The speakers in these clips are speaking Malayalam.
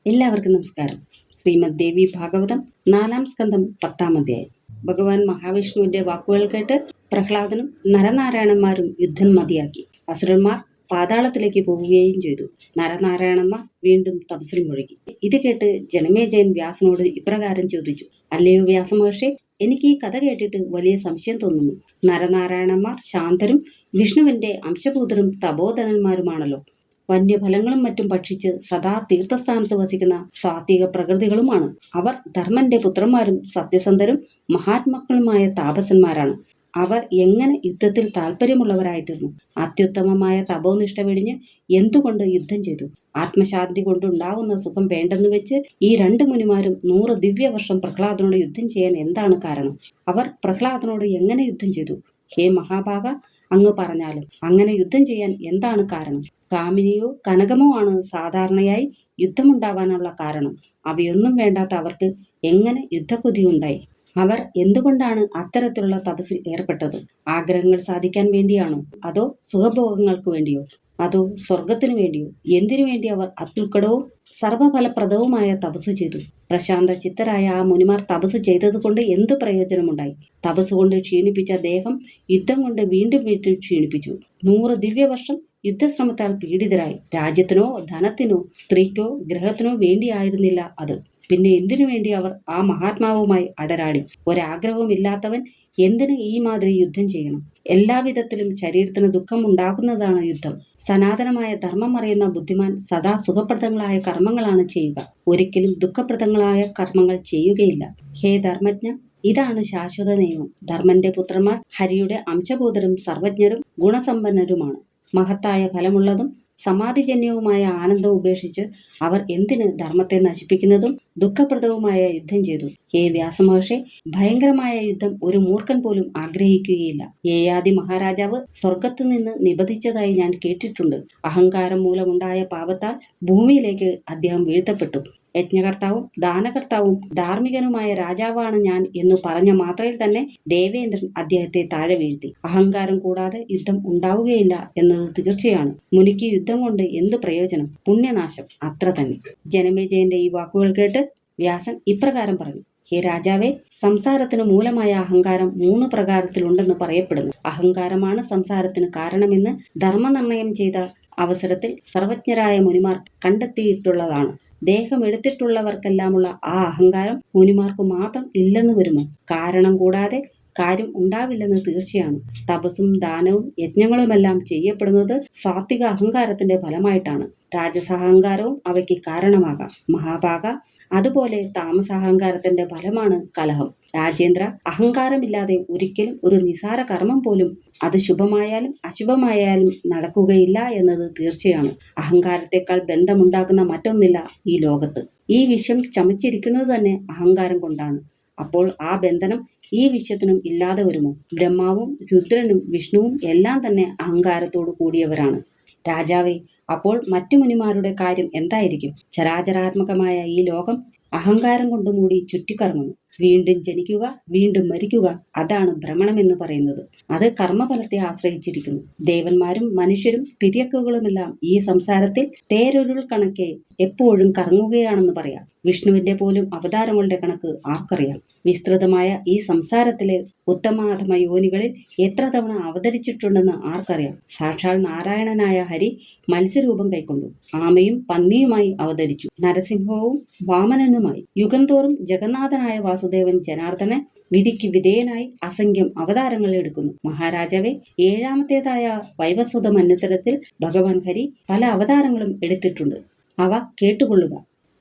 എല്ലാവർക്കും നമസ്കാരം. ശ്രീമദ് ദേവി ഭാഗവതം 4-ാം സ്കന്ധം 10-ാം അധ്യായം. ഭഗവാൻ മഹാവിഷ്ണുവിന്റെ വാക്കുകൾ കേട്ട് പ്രഹ്ലാദനും നരനാരായണന്മാരും യുദ്ധം മതിയാക്കി. അസുരന്മാർ പാതാളത്തിലേക്ക് പോവുകയും ചെയ്തു. നരനാരായണന്മാർ വീണ്ടും തപസ്സിൽ മുഴുകി. ഇത് കേട്ട് ജനമേജയൻ വ്യാസനോട് ഇപ്രകാരം ചോദിച്ചു: അല്ലയോ വ്യാസമഹർഷി, എനിക്ക് ഈ കഥ കേട്ടിട്ട് വലിയ സംശയം തോന്നുന്നു. നരനാരായണന്മാർ ശാന്തരും വിഷ്ണുവിന്റെ അംശപൂതരും തപോധനന്മാരുമാണല്ലോ. വന്യഫലങ്ങളും മറ്റും ഭക്ഷിച്ച് സദാ തീർത്ഥസ്ഥാനത്ത് വസിക്കുന്ന സാത്വിക പ്രകൃതികളുമാണ്. അവർ ധർമ്മന്റെ പുത്രന്മാരും സത്യസന്ധരും മഹാത്മാക്കളുമായ താപസന്മാരാണ്. അവർ എങ്ങനെ യുദ്ധത്തിൽ താല്പര്യമുള്ളവരായിത്തീർന്നു? അത്യുത്തമമായ തപോനിഷ്ഠ വെടിഞ്ഞ് എന്തുകൊണ്ട് യുദ്ധം ചെയ്തു? ആത്മശാന്തി കൊണ്ടുണ്ടാവുന്ന സുഖം വേണ്ടെന്ന് വെച്ച് ഈ 2 മുനിമാരും 100 ദിവ്യവർഷം പ്രഹ്ലാദനോട് യുദ്ധം ചെയ്യാൻ എന്താണ് കാരണം? അവർ പ്രഹ്ലാദനോട് എങ്ങനെ യുദ്ധം ചെയ്തു? ഹേ മഹാഭാഗ, അങ്ങ് പറഞ്ഞാലും അങ്ങനെ യുദ്ധം ചെയ്യാൻ എന്താണ് കാരണം? കാമിനിയോ കനകമോ ആണ് സാധാരണയായി യുദ്ധമുണ്ടാവാനുള്ള കാരണം. അവയൊന്നും വേണ്ടാത്ത അവർക്ക് എങ്ങനെ യുദ്ധക്കൊതിയുണ്ടായി? അവർ എന്തുകൊണ്ടാണ് അത്തരത്തിലുള്ള തപസ്സിൽ ഏർപ്പെട്ടത്? ആഗ്രഹങ്ങൾ സാധിക്കാൻ വേണ്ടിയാണോ? അതോ സുഖഭോഗങ്ങൾക്ക് വേണ്ടിയോ? അതോ സ്വർഗത്തിനു വേണ്ടിയോ? എന്തിനു വേണ്ടി അവർ അത്യുൽക്കടവും സർവഫലപ്രദവുമായ തപസ് ചെയ്തു? പ്രശാന്ത ചിത്തരായ ആ മുനിമാർ തപസ് ചെയ്തതുകൊണ്ട് എന്തു പ്രയോജനമുണ്ടായി? തപസ് കൊണ്ട് ക്ഷീണിപ്പിച്ച ദേഹം യുദ്ധം കൊണ്ട് വീണ്ടും വീണ്ടും ക്ഷീണിപ്പിച്ചു. 100 ദിവ്യവർഷം യുദ്ധശ്രമത്താൽ പീഡിതരായി. രാജ്യത്തിനോ ധനത്തിനോ സ്ത്രീക്കോ ഗ്രഹത്തിനോ വേണ്ടിയായിരുന്നില്ല അത്. പിന്നെ എന്തിനു വേണ്ടി അവർ ആ മഹാത്മാവുമായി അടരാടി? ഒരാഗ്രഹവും ഇല്ലാത്തവൻ എന്തിന് ഈ മാതിരി യുദ്ധം ചെയ്യണം? എല്ലാവിധത്തിലും ശരീരത്തിന് ദുഃഖം ഉണ്ടാക്കുന്നതാണ് യുദ്ധം. സനാതനമായ ധർമ്മം അറിയുന്ന ബുദ്ധിമാൻ സദാ സുഖപ്രദങ്ങളായ കർമ്മങ്ങളാണ് ചെയ്യുക. ഒരിക്കലും ദുഃഖപ്രദങ്ങളായ കർമ്മങ്ങൾ ചെയ്യുകയില്ല. ഹേ ധർമ്മജ്ഞ, ഇതാണ് ശാശ്വത നിയമം. ധർമ്മന്റെ പുത്രന്മാർ ഹരിയുടെ അംശഭൂതരും സർവജ്ഞരും ഗുണസമ്പന്നരുമാണ്. മഹത്തായ ഫലമുള്ളതും സമാധിജന്യവുമായ ആനന്ദം ഉപേക്ഷിച്ച് അവർ എന്തിന് ധർമ്മത്തെ നശിപ്പിക്കുന്നതും ദുഃഖപ്രദവുമായ യുദ്ധം ചെയ്തു? ഹേ വ്യാസമഹർഷി, ഭയങ്കരമായ യുദ്ധം ഒരു മൂർഖൻ പോലും ആഗ്രഹിക്കുകയില്ല. യേയാദി മഹാരാജാവ് സ്വർഗത്തു നിന്ന് നിബന്ധിച്ചതായി ഞാൻ കേട്ടിട്ടുണ്ട്. അഹങ്കാരം മൂലമുണ്ടായ പാപത്താൽ ഭൂമിയിലേക്ക് അദ്ദേഹം വീഴ്ത്തപ്പെട്ടു. യജ്ഞകർത്താവും ദാനകർത്താവും ധാർമ്മികനുമായ രാജാവാണ് ഞാൻ എന്നു പറഞ്ഞ മാത്രയിൽ തന്നെ ദേവേന്ദ്രൻ അദ്ദേഹത്തെ താഴെ വീഴ്ത്തി. അഹങ്കാരം കൂടാതെ യുദ്ധം ഉണ്ടാവുകയില്ല എന്നത് തീർച്ചയാണ്. മുനിക്ക് യുദ്ധം കൊണ്ട് എന്തു പ്രയോജനം? പുണ്യനാശം അത്ര തന്നെ. ജനമേജയന്റെ ഈ വാക്കുകൾ കേട്ട് വ്യാസൻ ഇപ്രകാരം പറഞ്ഞു: ഹേ രാജാവേ, സംസാരത്തിന് മൂലമായ അഹങ്കാരം 3 പ്രകാരത്തിലുണ്ടെന്ന് പറയപ്പെടുന്നു. അഹങ്കാരമാണ് സംസാരത്തിന് കാരണമെന്ന് ധർമ്മനിർണയം ചെയ്ത അവസരത്തിൽ സർവജ്ഞരായ മുനിമാർ കണ്ടെത്തിയിട്ടുള്ളതാണ്. ദേഹം എടുത്തിട്ടുള്ളവർക്കെല്ലാമുള്ള ആ അഹങ്കാരം മുനിമാർക്ക് മാത്രം ഇല്ലെന്ന് വരുമോ? കാരണം കൂടാതെ കാര്യം ഉണ്ടാവില്ലെന്ന് തീർച്ചയാണ്. തപസ്സും ദാനവും യജ്ഞങ്ങളുമെല്ലാം ചെയ്യപ്പെടുന്നത് സാത്വിക അഹങ്കാരത്തിന്റെ ഫലമായിട്ടാണ്. രാജസഹങ്കാരവും അവയ്ക്ക് കാരണമാകാം. മഹാഭാഗ, അതുപോലെ താമസാഹങ്കാരത്തിന്റെ ഫലമാണ് കലഹം. രാജേന്ദ്ര, അഹങ്കാരമില്ലാതെ ഒരിക്കലും ഒരു നിസാര കർമ്മം പോലും, അത് ശുഭമായാലും അശുഭമായാലും നടക്കുകയില്ല എന്നത് തീർച്ചയാണ്. അഹങ്കാരത്തെക്കാൾ ബന്ധമുണ്ടാക്കുന്ന മറ്റൊന്നില്ല ഈ ലോകത്ത്. ഈ വിശ്വം ചമച്ചിരിക്കുന്നത് തന്നെ അഹങ്കാരം കൊണ്ടാണ്. അപ്പോൾ ആ ബന്ധനം ഈ വിശ്വത്തിനും ഇല്ലാതെ വരുമോ? ബ്രഹ്മാവും രുദ്രനും വിഷ്ണുവും എല്ലാം തന്നെ അഹങ്കാരത്തോടു കൂടിയവരാണ്. രാജാവേ, അപ്പോൾ മറ്റു മുനിമാരുടെ കാര്യം എന്തായിരിക്കും? ചരാചരാത്മകമായ ഈ ലോകം അഹങ്കാരം കൊണ്ട് മൂടി ചുറ്റിക്കറങ്ങുന്നു. വീണ്ടും ജനിക്കുക, വീണ്ടും മരിക്കുക, അതാണ് ഭ്രമണമെന്ന് പറയുന്നത്. അത് കർമ്മഫലത്തെ ആശ്രയിച്ചിരിക്കുന്നു. ദേവന്മാരും മനുഷ്യരും തിര്യക്കുകളുമെല്ലാം ഈ സംസാരത്തിൽ തേരൊരുൾ കണക്കെ എപ്പോഴും കറങ്ങുകയാണെന്ന് പറയാം. വിഷ്ണുവിന്റെ പോലും അവതാരങ്ങളുടെ കണക്ക് ആർക്കറിയാം? വിസ്തൃതമായ ഈ സംസാരത്തിലെ ഉത്തമാധമ യോനികളിൽ എത്ര തവണ അവതരിച്ചിട്ടുണ്ടെന്ന് ആർക്കറിയാം? സാക്ഷാൽ നാരായണനായ ഹരി മത്സ്യരൂപം കൈക്കൊണ്ടു. ആമയും പന്നിയുമായി അവതരിച്ചു. നരസിംഹവും വാമനനുമായി. യുഗം തോറും ജഗന്നാഥനായ വാസുദേവൻ ജനാർദ്ദനൻ വിധിക്ക് വിധേയനായി അസംഖ്യം അവതാരങ്ങൾ എടുക്കുന്നു. മഹാരാജാവെ, 7ാമത്തേതായ വൈവസ്വത മന്വന്തരത്തിൽ ഭഗവാൻ ഹരി പല അവതാരങ്ങളും എടുത്തിട്ടുണ്ട്. അവ കേട്ടുകൊള്ളുക.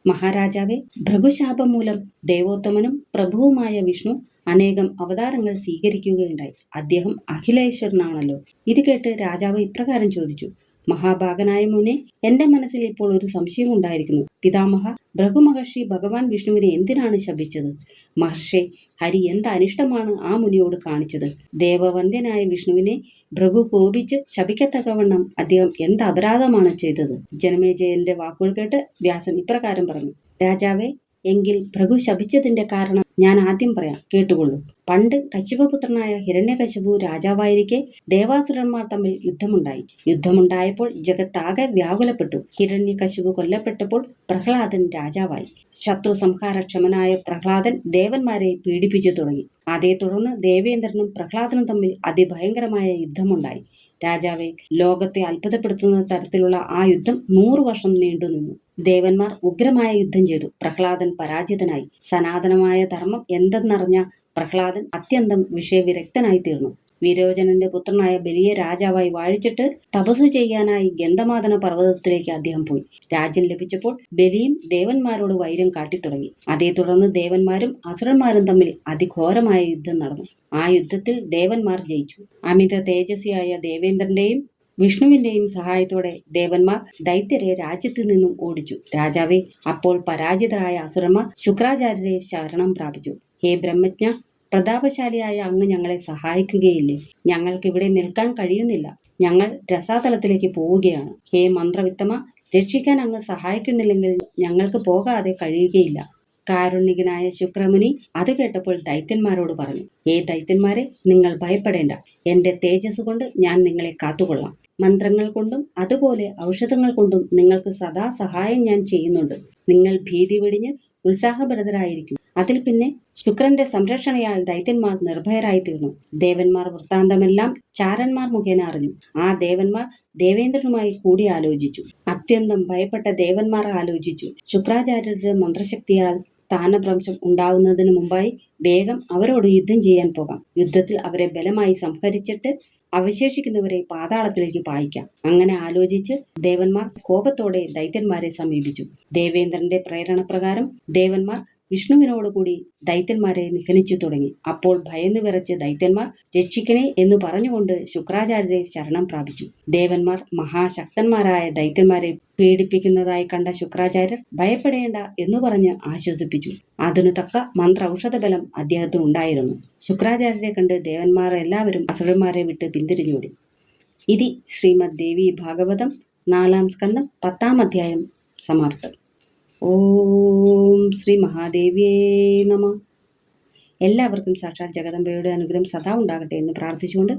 മഹാരാജാവെ, ഭൃഗുശാപം മൂലം ദേവോത്തമനും പ്രഭുവുമായ വിഷ്ണു അനേകം അവതാരങ്ങൾ സ്വീകരിക്കുകയുണ്ടായി. അദ്ദേഹം അഖിലേശ്വരനാണല്ലോ. ഇത് കേട്ട് രാജാവ് ഇപ്രകാരം ചോദിച്ചു: മഹാഭാഗനായ മുനെ, എന്റെ മനസ്സിൽ ഇപ്പോൾ ഒരു സംശയം ഉണ്ടായിരിക്കുന്നു. പിതാമഹ ഭൃഗുമഹർഷി ഭഗവാൻ വിഷ്ണുവിനെ എന്തിനാണ് ശപിച്ചത്? മഹർഷി, ഹരി എന്ത് അനിഷ്ടമാണ് ആ മുനിയോട് കാണിച്ചത്? ദേവവന്ദ്യനായ വിഷ്ണുവിനെ ഭൃഗു കോപിച്ച് ശപിക്കത്തക്കവണ്ണം അദ്ദേഹം എന്ത് അപരാധമാണ് ചെയ്തത്? ജനമേജയന്റെ വാക്കുകൾ കേട്ട് വ്യാസൻ ഇപ്രകാരം പറഞ്ഞു: രാജാവെ, എങ്കിൽ ഭൃഗു ശപിച്ചതിന്റെ കാരണം ഞാൻ ആദ്യം പറയാം, കേട്ടുകൊള്ളൂ. പണ്ട് കശ്യപപുത്രനായ ഹിരണ്യകശിപു രാജാവായിരിക്കെ ദേവാസുരന്മാർ തമ്മിൽ യുദ്ധമുണ്ടായി. യുദ്ധമുണ്ടായപ്പോൾ ജഗത്താകെ വ്യാകുലപ്പെട്ടു. ഹിരണ്യകശിപു കൊല്ലപ്പെട്ടപ്പോൾ പ്രഹ്ലാദൻ രാജാവായി. ശത്രു സംഹാരക്ഷമനായ പ്രഹ്ലാദൻ ദേവന്മാരെ പീഡിപ്പിച്ചു തുടങ്ങി. അതേ തുടർന്ന് ദേവേന്ദ്രനും പ്രഹ്ലാദനും തമ്മിൽ അതിഭയങ്കരമായ യുദ്ധമുണ്ടായി. രാജാവെ, ലോകത്തെ അത്ഭുതപ്പെടുത്തുന്ന തരത്തിലുള്ള ആ യുദ്ധം 100 വർഷം നീണ്ടുനിന്നു. ദേവന്മാർ ഉഗ്രമായ യുദ്ധം ചെയ്തു. പ്രഹ്ലാദൻ പരാജിതനായി. സനാതനമായ ധർമ്മം എന്തെന്നറിഞ്ഞ പ്രഹ്ലാദൻ അത്യന്തം വിഷയവിരക്തനായി തീർന്നു. വിരോചനന്റെ പുത്രനായ ബലിയെ രാജാവായി വാഴിച്ചിട്ട് തപസ്സു ചെയ്യാനായി ഗന്ധമാദന പർവ്വതത്തിലേക്ക് അദ്ദേഹം പോയി. രാജ്യം ലഭിച്ചപ്പോൾ ബലിയും ദേവന്മാരോട് വൈരം കാട്ടിത്തുടങ്ങി. അതേ തുടർന്ന് ദേവന്മാരും അസുരന്മാരും തമ്മിൽ അതിഘോരമായ യുദ്ധം നടന്നു. ആ യുദ്ധത്തിൽ ദേവന്മാർ ജയിച്ചു. അമിത തേജസ്വിയായ ദേവേന്ദ്രന്റെയും വിഷ്ണുവിന്റെയും സഹായത്തോടെ ദേവന്മാർ ദൈത്യരെ രാജ്യത്തു നിന്നും ഓടിച്ചു. രാജാവെ, അപ്പോൾ പരാജിതരായ അസുരന്മാർ ശുക്രാചാര്യരെ ശരണം പ്രാപിച്ചു. ഹേ ബ്രഹ്മജ്ഞ, പ്രതാപശാലിയായ അങ്ങ് ഞങ്ങളെ സഹായിക്കുകയില്ലേ? ഞങ്ങൾക്കിവിടെ നിൽക്കാൻ കഴിയുന്നില്ല. ഞങ്ങൾ രസാതലത്തിലേക്ക് പോവുകയാണ്. ഹേ മന്ത്രവിത്തമ, രക്ഷിക്കാൻ അങ്ങ് സഹായിക്കുന്നില്ലെങ്കിൽ ഞങ്ങൾക്ക് പോകാതെ കഴിയുകയില്ല. കാരുണ്യകനായ ശുക്രമുനി അത് കേട്ടപ്പോൾ ദൈത്യന്മാരോട് പറഞ്ഞു, ഹേ ദൈത്യന്മാരെ, നിങ്ങൾ ഭയപ്പെടേണ്ട. എന്റെ തേജസ് കൊണ്ട് ഞാൻ നിങ്ങളെ കാത്തുകൊള്ളാം. മന്ത്രങ്ങൾ കൊണ്ടും അതുപോലെ ഔഷധങ്ങൾ കൊണ്ടും നിങ്ങൾക്ക് സദാ സഹായം ഞാൻ ചെയ്യുന്നുണ്ട്. നിങ്ങൾ ഭീതി വെടിഞ്ഞ് ഉത്സാഹഭരിതരായിരിക്കും. അതിൽ പിന്നെ ശുക്രന്റെ സംരക്ഷണയാൽ ദൈത്യന്മാർ നിർഭയരായി തീർന്നു. ദേവന്മാർ വൃത്താന്തമെല്ലാം ചാരന്മാർ മുഖേന അറിഞ്ഞു. ആ ദേവന്മാർ ദേവേന്ദ്രനുമായി കൂടി ആലോചിച്ചു. അത്യന്തം ഭയപ്പെട്ട ദേവന്മാർ ആലോചിച്ചു, ശുക്രാചാര്യരുടെ മന്ത്രശക്തിയാൽ സ്ഥാനഭ്രംശം ഉണ്ടാവുന്നതിന് മുമ്പായി വേഗം അവരോട് യുദ്ധം ചെയ്യാൻ പോകാം. യുദ്ധത്തിൽ അവരെ ബലമായി സംഹരിച്ചിട്ട് അവശേഷിക്കുന്നവരെ പാതാളത്തിലേക്ക് പായിക്കാം. അങ്ങനെ ആലോചിച്ച് ദേവന്മാർ കോപത്തോടെ ദൈത്യന്മാരെ സമീപിച്ചു. ദേവേന്ദ്രന്റെ പ്രേരണപ്രകാരം ദേവന്മാർ വിഷ്ണുവിനോടുകൂടി ദൈത്യന്മാരെ നിഹനിച്ചു തുടങ്ങി. അപ്പോൾ ഭയന്നു വിറച്ച് ദൈത്യന്മാർ രക്ഷിക്കണേ എന്നു പറഞ്ഞുകൊണ്ട് ശുക്രാചാര്യരെ ശരണം പ്രാപിച്ചു. ദേവന്മാർ മഹാശക്തന്മാരായ ദൈത്യന്മാരെ പീഡിപ്പിക്കുന്നതായി കണ്ട ശുക്രാചാര്യർ ഭയപ്പെടേണ്ട എന്നു പറഞ്ഞ് ആശ്വസിപ്പിച്ചു. അതിനു തക്ക മന്ത്രൌഷധബലം അദ്ദേഹത്തിനുണ്ടായിരുന്നു. ശുക്രാചാര്യരെ കണ്ട് ദേവന്മാർ എല്ലാവരും അസുരന്മാരെ വിട്ട് പിന്തിരിഞ്ഞോടി. ഇതി ശ്രീമദ് ദേവി ഭാഗവതം 4-ാം സ്കന്ധം 10-ാം അധ്യായം സമാപ്തം. ഓം ശ്രീ മഹാദേവിയേ നമഃ. എല്ലാവർക്കും സാക്ഷാൽ ജഗദംബയുടെ അനുഗ്രഹം സദാ ഉണ്ടാകട്ടെ എന്ന് പ്രാർത്ഥിച്ചുകൊണ്ട്